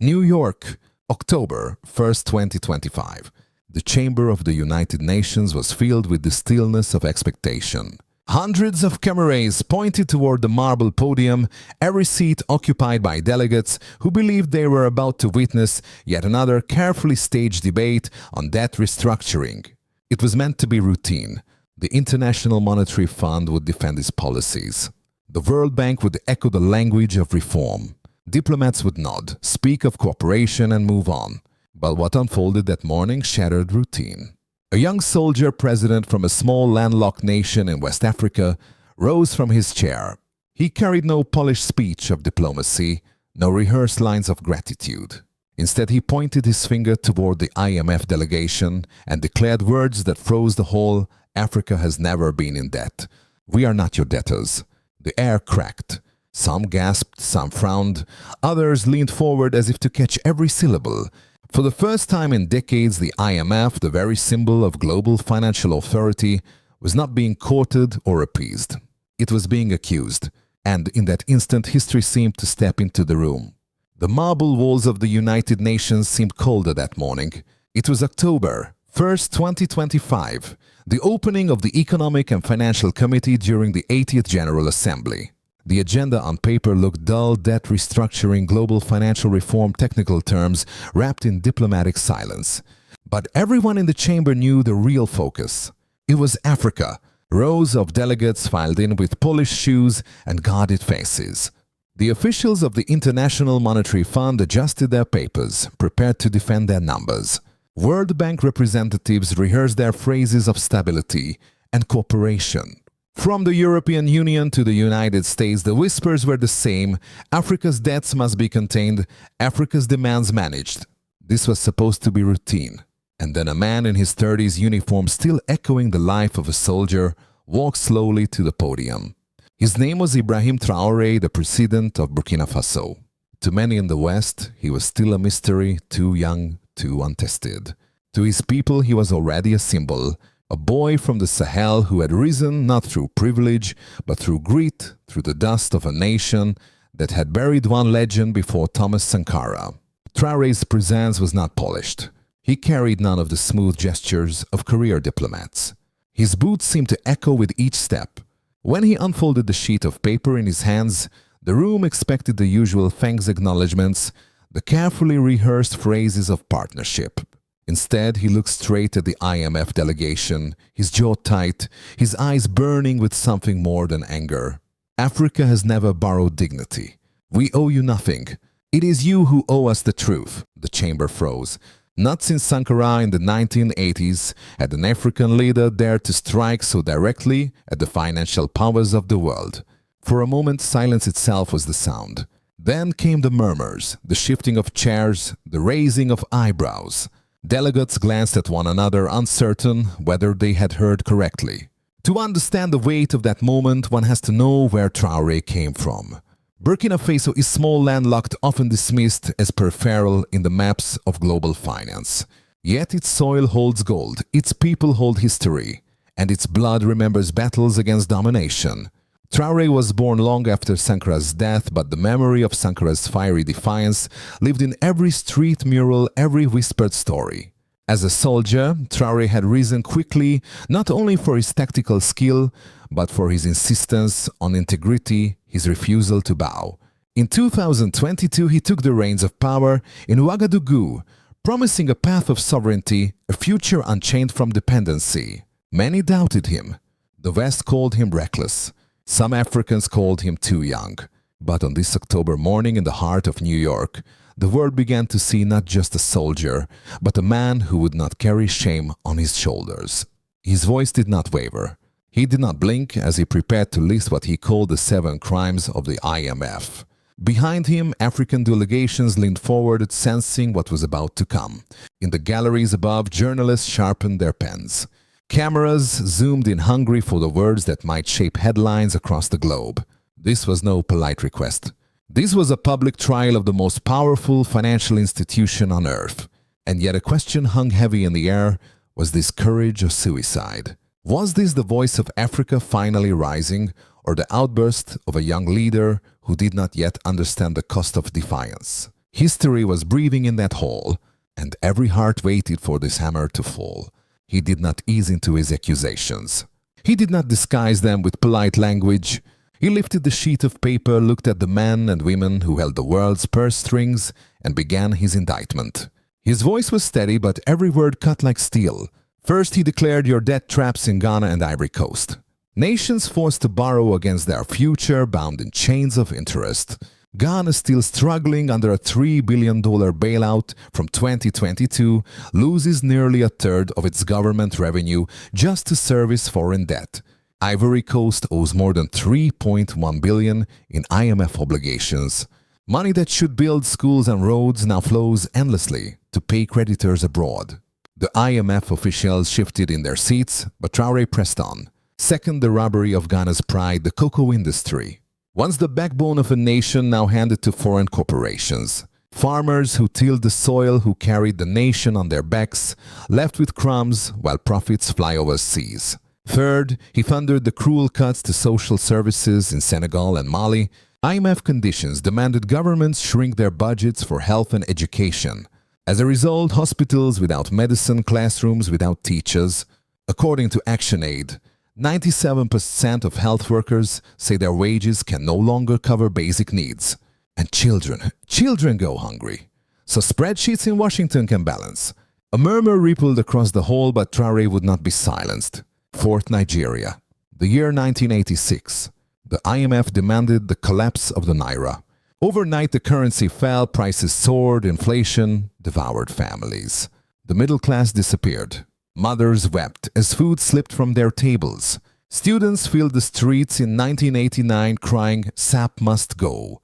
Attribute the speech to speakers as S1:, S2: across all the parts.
S1: New York, October 1st, 2025. The chamber of the United Nations was filled with the stillness of expectation. Hundreds of cameras pointed toward the marble podium, every seat occupied by delegates who believed they were about to witness yet another carefully staged debate on debt restructuring. It was meant to be routine. The International Monetary Fund would defend its policies. The World Bank would echo the language of reform. Diplomats would nod, speak of cooperation and move on. But what unfolded that morning shattered routine. A young soldier president from a small landlocked nation in West Africa rose from his chair. He carried no polished speech of diplomacy, no rehearsed lines of gratitude. Instead, he pointed his finger toward the IMF delegation and declared words that froze the whole. Africa has never been in debt. We are not your debtors. The air cracked. Some gasped, some frowned. Others leaned forward as if to catch every syllable. For the first time in decades, the IMF, the very symbol of global financial authority, was not being courted or appeased. It was being accused. And in that instant, history seemed to step into the room. The marble walls of the United Nations seemed colder that morning. It was October 1st, 2025, the opening of the Economic and Financial Committee during the 80th General Assembly. The agenda on paper looked dull, debt restructuring, global financial reform, technical terms wrapped in diplomatic silence. But everyone in the chamber knew the real focus. It was Africa. Rows of delegates filed in with polished shoes and guarded faces. The officials of the International Monetary Fund adjusted their papers, prepared to defend their numbers. World Bank representatives rehearsed their phrases of stability and cooperation. From the European Union to the United States, the whispers were the same. Africa's debts must be contained, Africa's demands managed. This was supposed to be routine. And then a man in his 30s, uniform still echoing the life of a soldier, walked slowly to the podium. His name was Ibrahim Traoré, the president of Burkina Faso. To many in the West, he was still a mystery, too young, too untested. To his people, he was already a symbol. A boy from the Sahel who had risen not through privilege, but through grit, through the dust of a nation that had buried one legend before Thomas Sankara. Traoré's presence was not polished. He carried none of the smooth gestures of career diplomats. His boots seemed to echo with each step. When he unfolded the sheet of paper in his hands, the room expected the usual thanks acknowledgements, the carefully rehearsed phrases of partnership. Instead, he looked straight at the IMF delegation, his jaw tight, his eyes burning with something more than anger. Africa has never borrowed dignity. We owe you nothing. It is you who owe us the truth. The chamber froze. Not since Sankara in the 1980s had an African leader dared to strike so directly at the financial powers of the world. For a moment, silence itself was the sound. Then came the murmurs, the shifting of chairs, the raising of eyebrows. Delegates glanced at one another, uncertain whether they had heard correctly. To understand the weight of that moment, one has to know where Traoré came from. Burkina Faso is small, landlocked, often dismissed as peripheral in the maps of global finance. Yet its soil holds gold, its people hold history, and its blood remembers battles against domination. Traoré was born long after Sankara's death, but the memory of Sankara's fiery defiance lived in every street mural, every whispered story. As a soldier, Traoré had risen quickly, not only for his tactical skill, but for his insistence on integrity, his refusal to bow. In 2022, he took the reins of power in Ouagadougou, promising a path of sovereignty, a future unchained from dependency. Many doubted him. The West called him reckless. Some Africans called him too young. But on this October morning in the heart of New York, the world began to see not just a soldier, but a man who would not carry shame on his shoulders. His voice did not waver. He did not blink as he prepared to list what he called the 7 crimes of the IMF. Behind him, African delegations leaned forward, sensing what was about to come. In the galleries above, journalists sharpened their pens. Cameras zoomed in, hungry for the words that might shape headlines across the globe. This was no polite request. This was a public trial of the most powerful financial institution on earth. And yet a question hung heavy in the air: was this courage or suicide? Was this the voice of Africa finally rising, or the outburst of a young leader who did not yet understand the cost of defiance? History was breathing in that hall, and every heart waited for this hammer to fall. He did not ease into his accusations. He did not disguise them with polite language. He lifted the sheet of paper, looked at the men and women who held the world's purse strings, and began his indictment. His voice was steady, but every word cut like steel. First, he declared your debt traps in Ghana and Ivory Coast. Nations forced to borrow against their future, bound in chains of interest. Ghana, still struggling under a $3 billion bailout from 2022, loses nearly a third of its government revenue just to service foreign debt. Ivory Coast owes more than $3.1 billion in IMF obligations. Money that should build schools and roads now flows endlessly to pay creditors abroad. The IMF officials shifted in their seats, but Traoré pressed on. Second, the robbery of Ghana's pride, the cocoa industry. Once the backbone of a nation, now handed to foreign corporations. Farmers who tilled the soil, who carried the nation on their backs, left with crumbs while profits fly overseas. Third, he thundered the cruel cuts to social services in Senegal and Mali. IMF conditions demanded governments shrink their budgets for health and education. As a result, hospitals without medicine, classrooms without teachers. According to ActionAid, 97% of health workers say their wages can no longer cover basic needs. And children go hungry. So spreadsheets in Washington can balance. A murmur rippled across the hall, but Traoré would not be silenced. Fourth, Nigeria. The year 1986. The IMF demanded the collapse of the naira. Overnight, the currency fell, prices soared, inflation devoured families. The middle class disappeared. Mothers wept as food slipped from their tables. Students filled the streets in 1989 crying, "SAP must go."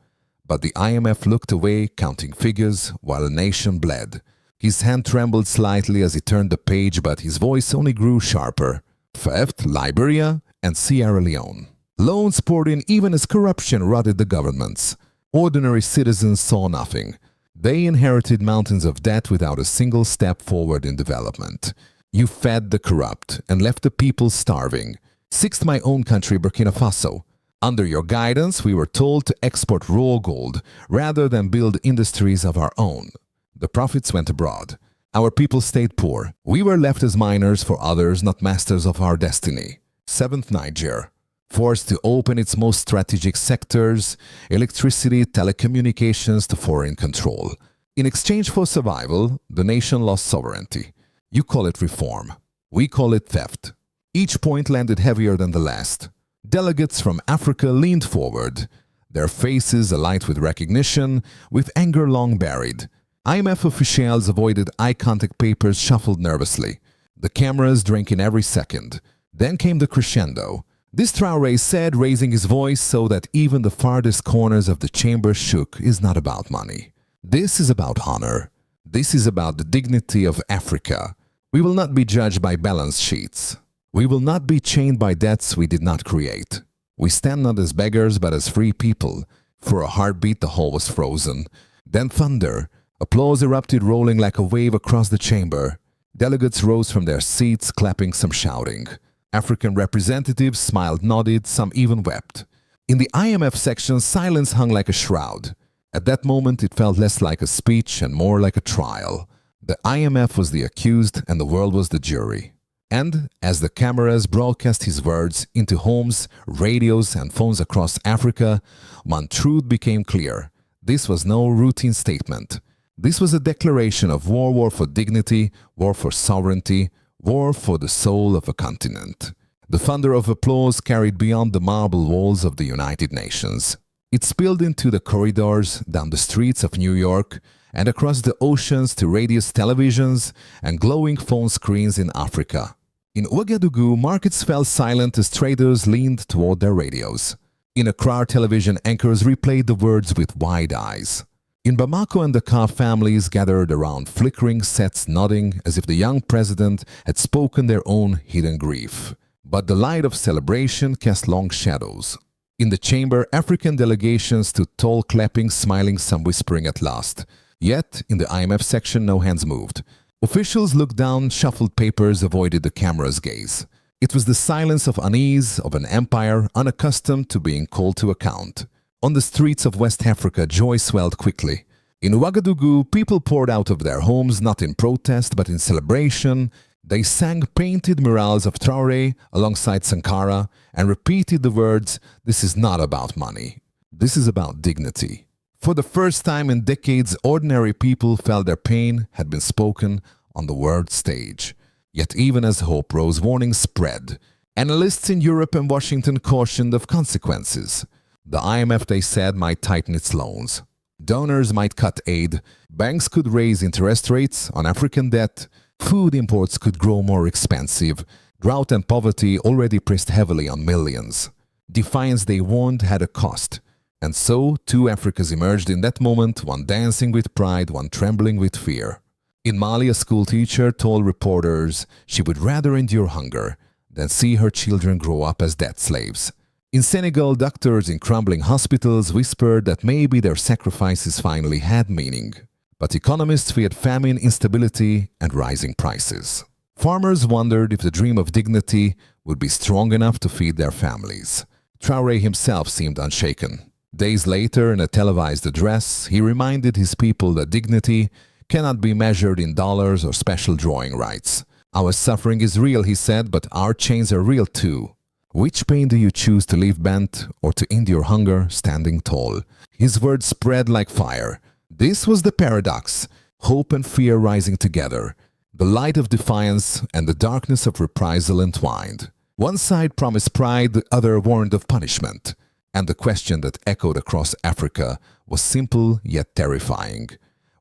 S1: But the IMF looked away, counting figures, while a nation bled. His hand trembled slightly as he turned the page, but his voice only grew sharper. Fifth, Liberia and Sierra Leone. Loans poured in even as corruption rotted the governments. Ordinary citizens saw nothing. They inherited mountains of debt without a single step forward in development. You fed the corrupt and left the people starving. Sixth, my own country, Burkina Faso. Under your guidance, we were told to export raw gold rather than build industries of our own. The profits went abroad. Our people stayed poor. We were left as miners for others, not masters of our destiny. Seventh, Niger. Forced to open its most strategic sectors, electricity, telecommunications, to foreign control. In exchange for survival, the nation lost sovereignty. You call it reform. We call it theft. Each point landed heavier than the last. Delegates from Africa leaned forward, their faces alight with recognition, with anger long buried. IMF officials avoided eye contact, papers shuffled nervously. The cameras drank in every second. Then came the crescendo. This, Traoré said, raising his voice so that even the farthest corners of the chamber shook, is not about money. This is about honor. This is about the dignity of Africa. We will not be judged by balance sheets. We will not be chained by debts we did not create. We stand not as beggars but as free people. For a heartbeat the hall was frozen. Then thunder. Applause erupted, rolling like a wave across the chamber. Delegates rose from their seats, clapping, some shouting. African representatives smiled, nodded, some even wept. In the IMF section, silence hung like a shroud. At that moment, it felt less like a speech and more like a trial. The IMF was the accused and the world was the jury. And as the cameras broadcast his words into homes, radios, and phones across Africa, one truth became clear. This was no routine statement. This was a declaration of war for dignity, war for sovereignty, war for the soul of a continent. The thunder of applause carried beyond the marble walls of the United Nations. It spilled into the corridors, down the streets of New York, and across the oceans to radios, televisions, and glowing phone screens in Africa. In Ouagadougou, markets fell silent as traders leaned toward their radios. In Accra, television anchors replayed the words with wide eyes. In Bamako and Dakar, families gathered around flickering sets, nodding as if the young president had spoken their own hidden grief. But the light of celebration cast long shadows. In the chamber, African delegations stood tall, clapping, smiling, some whispering at last. Yet, in the IMF section, no hands moved. Officials looked down, shuffled papers, avoided the camera's gaze. It was the silence of unease, of an empire unaccustomed to being called to account. On the streets of West Africa, joy swelled quickly. In Ouagadougou, people poured out of their homes not in protest but in celebration. They sang painted murals of Traoré alongside Sankara and repeated the words, "This is not about money. This is about dignity." For the first time in decades, ordinary people felt their pain had been spoken on the world stage. Yet even as hope rose, warnings spread. Analysts in Europe and Washington cautioned of consequences. The IMF, they said, might tighten its loans. Donors might cut aid. Banks could raise interest rates on African debt. Food imports could grow more expensive. Drought and poverty already pressed heavily on millions. Defiance, they warned, had a cost. And so, two Africas emerged in that moment, one dancing with pride, one trembling with fear. In Mali, a schoolteacher told reporters she would rather endure hunger than see her children grow up as debt slaves. In Senegal, doctors in crumbling hospitals whispered that maybe their sacrifices finally had meaning. But economists feared famine, instability, and rising prices. Farmers wondered if the dream of dignity would be strong enough to feed their families. Traoré himself seemed unshaken. Days later, in a televised address, he reminded his people that dignity cannot be measured in dollars or special drawing rights. "Our suffering is real," he said, "but our chains are real too. Which pain do you choose, to live bent or to endure hunger standing tall?" His words spread like fire. This was the paradox, hope and fear rising together, the light of defiance and the darkness of reprisal entwined. One side promised pride, the other warned of punishment. And the question that echoed across Africa was simple yet terrifying.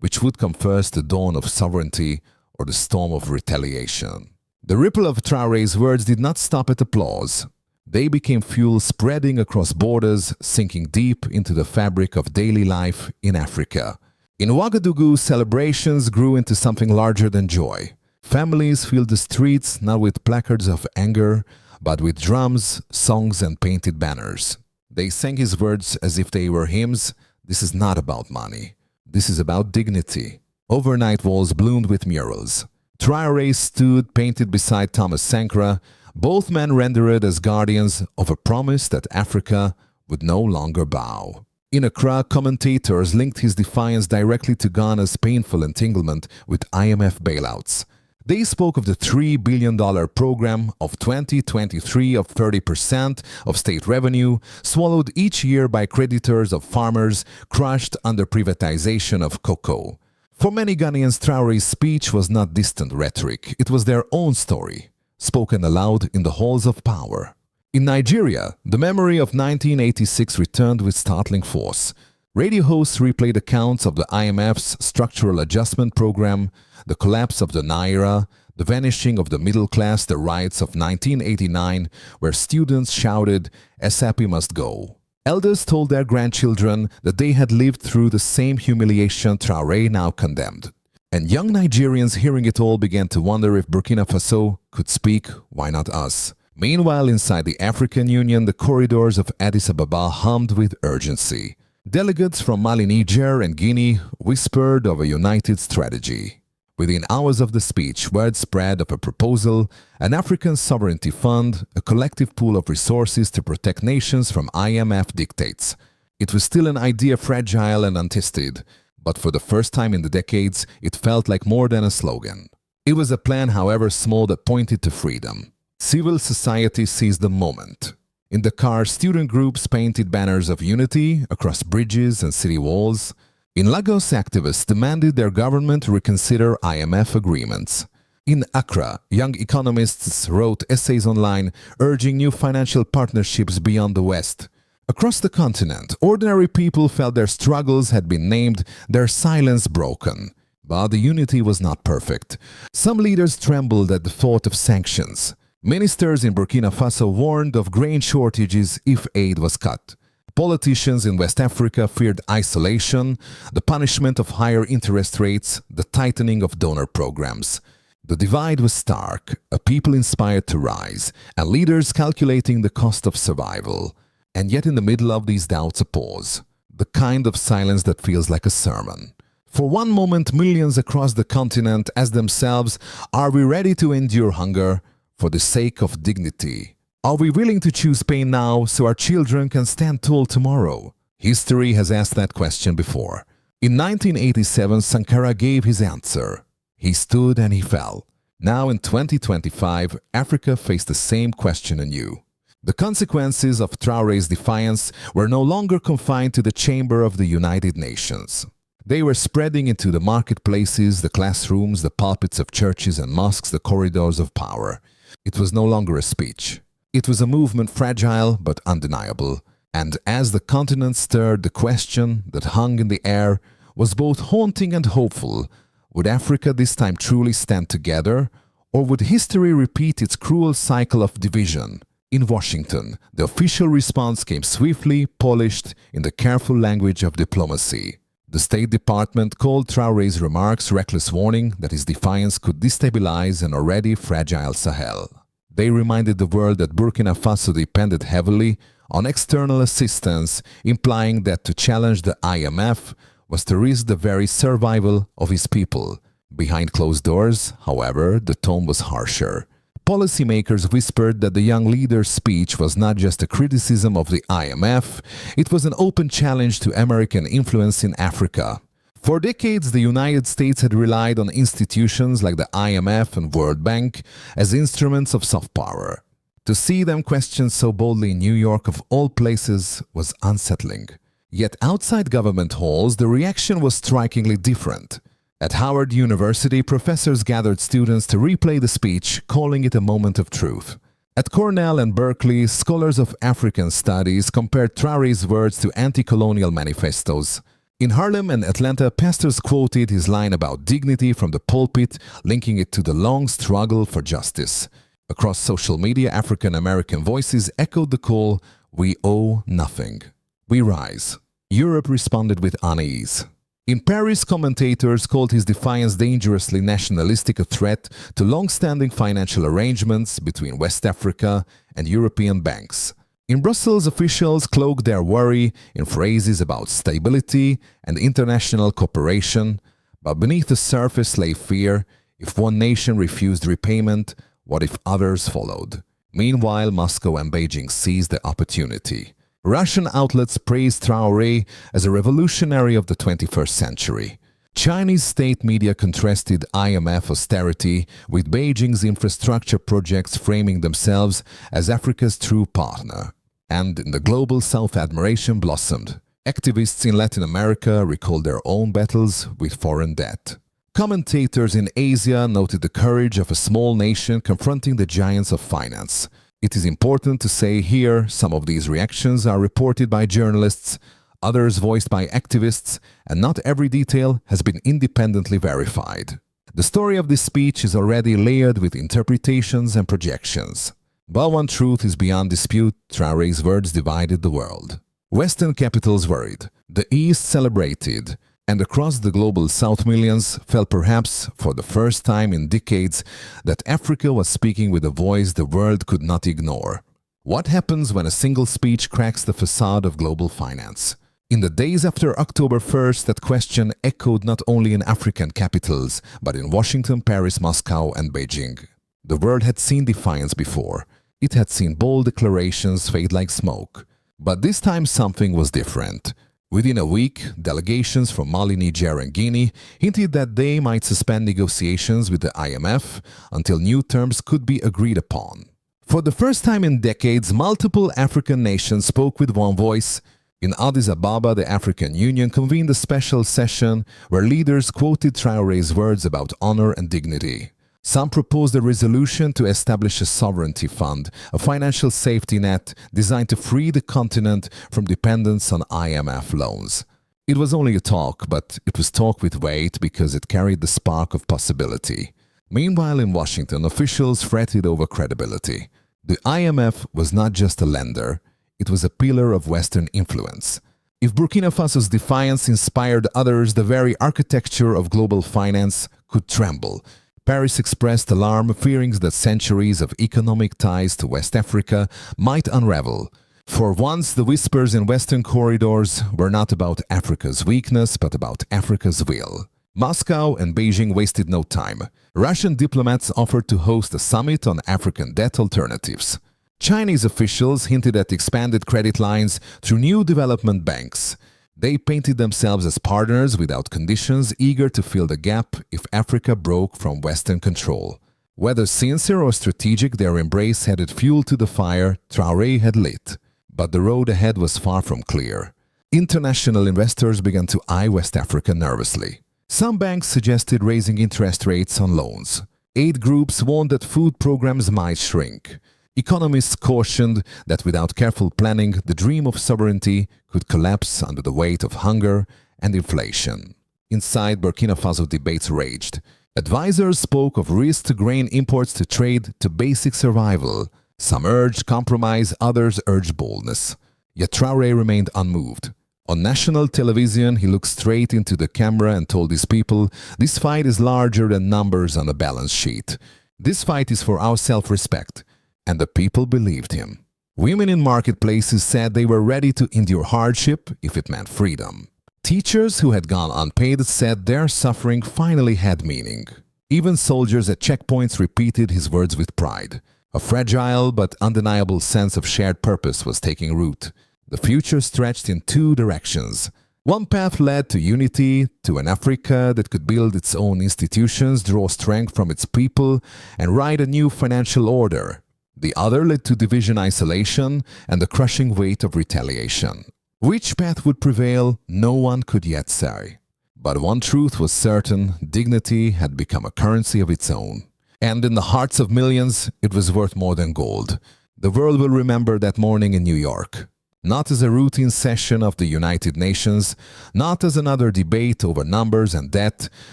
S1: Which would come first, the dawn of sovereignty or the storm of retaliation? The ripple of Traoré's words did not stop at applause. They became fuel spreading across borders, sinking deep into the fabric of daily life in Africa. In Ouagadougou, celebrations grew into something larger than joy. Families filled the streets not with placards of anger, but with drums, songs, and painted banners. They sang his words as if they were hymns. "This is not about money. This is about dignity." Overnight walls bloomed with murals. Traoré stood painted beside Thomas Sankara. Both men rendered as guardians of a promise that Africa would no longer bow. In Accra, commentators linked his defiance directly to Ghana's painful entanglement with IMF bailouts. They spoke of the $3 billion program of 2023 of 30% of state revenue, swallowed each year by creditors of farmers crushed under privatization of cocoa. For many Ghanaians, Traoré's speech was not distant rhetoric. It was their own story, spoken aloud in the halls of power. In Nigeria, the memory of 1986 returned with startling force. Radio hosts replayed accounts of the IMF's structural adjustment program, the collapse of the Naira, the vanishing of the middle class, the riots of 1989, where students shouted, "SAP must go." Elders told their grandchildren that they had lived through the same humiliation Traoré now condemned. And young Nigerians hearing it all began to wonder if Burkina Faso could speak, why not us? Meanwhile, inside the African Union, the corridors of Addis Ababa hummed with urgency. Delegates from Mali, Niger, and Guinea whispered of a united strategy. Within hours of the speech, word spread of a proposal, an African sovereignty fund, a collective pool of resources to protect nations from IMF dictates. It was still an idea fragile and untested, but for the first time in the decades, it felt like more than a slogan. It was a plan, however small, that pointed to freedom. Civil society seized the moment. In Dakar, student groups painted banners of unity across bridges and city walls. In Lagos, activists demanded their government reconsider IMF agreements. In Accra, young economists wrote essays online urging new financial partnerships beyond the West. Across the continent, ordinary people felt their struggles had been named, their silence broken. But the unity was not perfect. Some leaders trembled at the thought of sanctions. Ministers in Burkina Faso warned of grain shortages if aid was cut. Politicians in West Africa feared isolation, the punishment of higher interest rates, the tightening of donor programs. The divide was stark, a people inspired to rise, and leaders calculating the cost of survival. And yet in the middle of these doubts a pause, the kind of silence that feels like a sermon. For one moment, millions across the continent asked themselves, are we ready to endure hunger for the sake of dignity? Are we willing to choose pain now so our children can stand tall tomorrow? History has asked that question before. In 1987, Sankara gave his answer. He stood and he fell. Now in 2025, Africa faced the same question anew. The consequences of Traoré's defiance were no longer confined to the chamber of the United Nations. They were spreading into the marketplaces, the classrooms, the pulpits of churches and mosques, the corridors of power. It was no longer a speech. It was a movement fragile but undeniable. And as the continent stirred, the question that hung in the air was both haunting and hopeful. Would Africa this time truly stand together, or would history repeat its cruel cycle of division? In Washington, the official response came swiftly, polished, in the careful language of diplomacy. The State Department called Traoré's remarks reckless warning that his defiance could destabilize an already fragile Sahel. They reminded the world that Burkina Faso depended heavily on external assistance, implying that to challenge the IMF was to risk the very survival of his people. Behind closed doors, however, the tone was harsher. Policymakers whispered that the young leader's speech was not just a criticism of the IMF, it was an open challenge to American influence in Africa. For decades, the United States had relied on institutions like the IMF and World Bank as instruments of soft power. To see them questioned so boldly in New York of all places was unsettling. Yet outside government halls, the reaction was strikingly different. At Howard University, professors gathered students to replay the speech, calling it a moment of truth. At Cornell and Berkeley, scholars of African studies compared Traoré's words to anti-colonial manifestos. In Harlem and Atlanta, pastors quoted his line about dignity from the pulpit, linking it to the long struggle for justice. Across social media, African-American voices echoed the call, "We owe nothing. We rise." Europe responded with unease. In Paris, commentators called his defiance dangerously nationalistic, a threat to long-standing financial arrangements between West Africa and European banks. In Brussels, officials cloaked their worry in phrases about stability and international cooperation, but beneath the surface lay fear. If one nation refused repayment, what if others followed? Meanwhile, Moscow and Beijing seized the opportunity. Russian outlets praised Traoré as a revolutionary of the 21st century. Chinese state media contrasted IMF austerity with Beijing's infrastructure projects, framing themselves as Africa's true partner. And in the global south, admiration blossomed. Activists in Latin America recalled their own battles with foreign debt. Commentators in Asia noted the courage of a small nation confronting the giants of finance. It is important to say here, some of these reactions are reported by journalists, others voiced by activists, and not every detail has been independently verified. The story of this speech is already layered with interpretations and projections. But one truth is beyond dispute: Traoré's words divided the world. Western capitals worried, the East celebrated, and across the global South, millions felt perhaps for the first time in decades that Africa was speaking with a voice the world could not ignore. What happens when a single speech cracks the facade of global finance? In the days after October 1st, that question echoed not only in African capitals, but in Washington, Paris, Moscow, and Beijing. The world had seen defiance before. It had seen bold declarations fade like smoke. But this time something was different. Within a week, delegations from Mali, Niger, and Guinea hinted that they might suspend negotiations with the IMF until new terms could be agreed upon. For the first time in decades, multiple African nations spoke with one voice. In Addis Ababa, the African Union convened a special session where leaders quoted Traoré's words about honor and dignity. Some proposed a resolution to establish a sovereignty fund, a financial safety net designed to free the continent from dependence on IMF loans. It was only a talk, but it was talk with weight because it carried the spark of possibility. Meanwhile, in Washington, officials fretted over credibility. The IMF was not just a lender, it was a pillar of Western influence. If Burkina Faso's defiance inspired others, the very architecture of global finance could tremble. Paris expressed alarm, fearing that centuries of economic ties to West Africa might unravel. For once, the whispers in Western corridors were not about Africa's weakness, but about Africa's will. Moscow and Beijing wasted no time. Russian diplomats offered to host a summit on African debt alternatives. Chinese officials hinted at expanded credit lines through new development banks. They painted themselves as partners without conditions, eager to fill the gap if Africa broke from Western control. Whether sincere or strategic, their embrace added fuel to the fire Traoré had lit. But the road ahead was far from clear. International investors began to eye West Africa nervously. Some banks suggested raising interest rates on loans. Aid groups warned that food programs might shrink. Economists cautioned that without careful planning, the dream of sovereignty could collapse under the weight of hunger and inflation. Inside Burkina Faso, debates raged. Advisors spoke of risk to grain imports to trade to basic survival. Some urged compromise, others urged boldness. Yet Traoré remained unmoved. On national television, he looked straight into the camera and told his people, "This fight is larger than numbers on a balance sheet. This fight is for our self-respect." And the people believed him. Women in marketplaces said they were ready to endure hardship if it meant freedom. Teachers who had gone unpaid said their suffering finally had meaning. Even soldiers at checkpoints repeated his words with pride. A fragile but undeniable sense of shared purpose was taking root. The future stretched in two directions. One path led to unity, to an Africa that could build its own institutions, draw strength from its people, and ride a new financial order. The other led to division, isolation, and the crushing weight of retaliation. Which path would prevail, no one could yet say. But one truth was certain: dignity had become a currency of its own. And in the hearts of millions, it was worth more than gold. The world will remember that morning in New York. Not as a routine session of the United Nations, not as another debate over numbers and debt,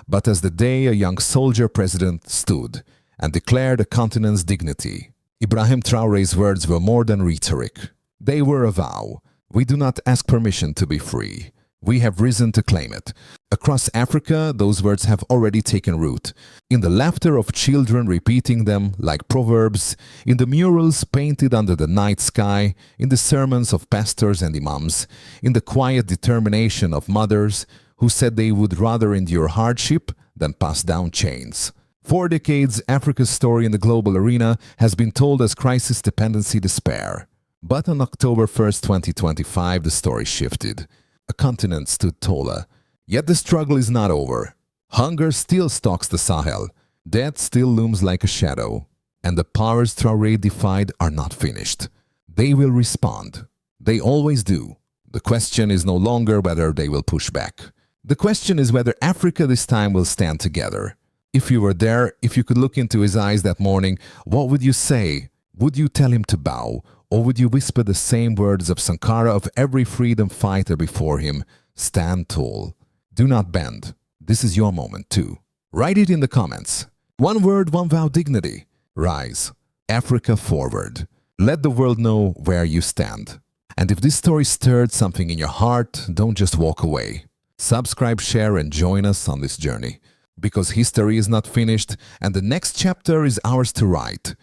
S1: but as the day a young soldier president stood and declared a continent's dignity. Ibrahim Traoré's words were more than rhetoric. They were a vow. We do not ask permission to be free. We have risen to claim it. Across Africa, those words have already taken root. In the laughter of children repeating them like proverbs, in the murals painted under the night sky, in the sermons of pastors and imams, in the quiet determination of mothers who said they would rather endure hardship than pass down chains. For decades, Africa's story in the global arena has been told as crisis, dependency, despair. But on October 1st, 2025, the story shifted. A continent stood taller. Yet the struggle is not over. Hunger still stalks the Sahel. Death still looms like a shadow. And the powers Traoré defied are not finished. They will respond. They always do. The question is no longer whether they will push back. The question is whether Africa this time will stand together. If you were there, if you could look into his eyes that morning, what would you say? Would you tell him to bow? Or would you whisper the same words of Sankara, of every freedom fighter before him? Stand tall. Do not bend. This is your moment too. Write it in the comments. One word, one vow, dignity. Rise. Africa forward. Let the world know where you stand. And if this story stirred something in your heart, don't just walk away. Subscribe, share, and join us on this journey. Because history is not finished, and the next chapter is ours to write.